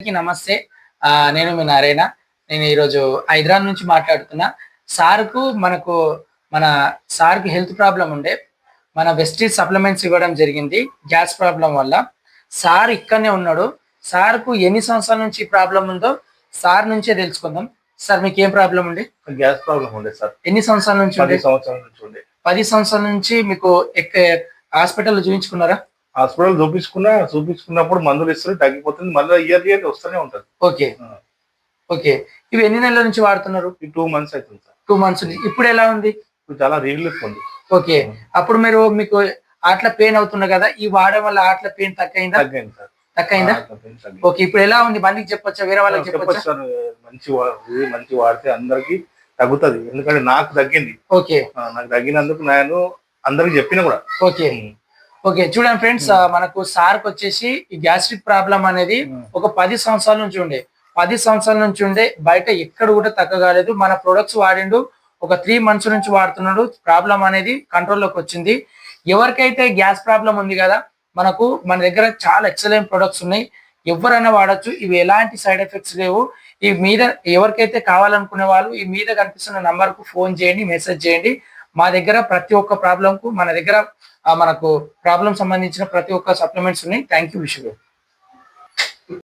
అందరికీ నమస్తే. నేను మీ నారాయణ. నేను ఈరోజు హైదరాబాద్ నుంచి మాట్లాడుతున్నా. సార్‌కు మనకు మన సార్‌కి హెల్త్ ప్రాబ్లమ్ ఉండే. మన వెస్టీజ్ సప్లిమెంట్స్ ఇవ్వడం జరిగింది. గ్యాస్ ప్రాబ్లమ్ వల్ల. సార్ ఇక్కడనే ఉన్నాడు. సార్‌కు ఎన్ని సంవత్సరాల నుంచి ఈ ప్రాబ్లమ్ ఉందో సార్ నుంచే తెలుసుకుందాం. సార్ మీకేం ప్రాబ్లమ్ ఉండే? గ్యాస్ ప్రాబ్లమ్ ఉండే సార్. ఎన్ని సంవత్సరాల నుంచి 10 సంవత్సరాల నుంచి ఉండే. 10 సంవత్సరాల నుంచి మీకు హాస్పిటల్‌లో చూయించుకున్నారా? హాస్పిటల్ చూపించుకున్నప్పుడు మందులు ఇస్తారు, తగ్గిపోతుంది. మళ్ళీ ఇయర్లీ వస్తూనే ఉంటది. ఓకే. ఓకే. ఇవి ఎన్ని నెలల నుంచి వాడుతున్నారు? ఈ 2 మంత్స్ అవుతుంది సార్. 2 మంత్స్ నుంచి. ఇప్పుడు ఎలా ఉంది? ఇప్పుడు చాలా రిలీఫ్ ఉంది. ఓకే. అప్పుడు మీకు హార్ట్‌లో పెయిన్ అవుతుంది కదా! ఈ వాడడం వల్ల హార్ట్‌లో పెయిన్ తగ్గయిందా? తగ్గింది సార్. తగ్గయిందా? ఓకే. ఇప్పుడు ఎలా ఉంది? మందికి చెప్పొచ్చా? వేరే వాళ్ళకి చెప్పొచ్చా? సార్. మంచి వాడితే అందరికి తగ్గుతది. ఎందుకంటే నాకు తగ్గింది. ఓకే. నాకు తగ్గినందుకు నేను అందరికి చెప్పిన కూడా. ఓకే. ఓకే. చూడండి ఫ్రెండ్స్, మనకు సార్‌కొచ్చేసి ఈ గ్యాస్ట్రిక్ ప్రాబ్లమ్ అనేది ఒక 10 సంవత్సరాల నుంచి ఉండే. 10 సంవత్సరాల నుంచి ఉండే. బయట ఎక్కడ కూడా తగ్గగాలేదు. మన ప్రొడక్ట్స్ వాడిండు. ఒక 3 మంత్స్ నుంచి వాడుతున్నాడు. ప్రాబ్లమ్ అనేది కంట్రోల్‌లోకి వచ్చింది. ఎవరికైతే గ్యాస్ ప్రాబ్లమ్ ఉంది కదా, మన దగ్గర చాలా ఎక్సలెంట్ ప్రొడక్ట్స్ ఉన్నాయి. ఎవరైనా వాడొచ్చు. ఇవి ఎలాంటి సైడ్ ఎఫెక్ట్స్ లేవు. ఈ మీద ఎవరికైతే కావాలనుకునే వాళ్ళు ఈ మీద కనిపిస్తున్న నంబర్‌కు ఫోన్ చేయండి, మెసేజ్ చేయండి. మా దగ్గర ప్రతి ఒక్క ప్రాబ్లమ్‌కు మన దగ్గర మనకు ప్రాబ్లమ్ సంబంధించిన ప్రతి ఒక్క సప్లిమెంట్స్ ఉన్నాయి. Thank you. Wish you.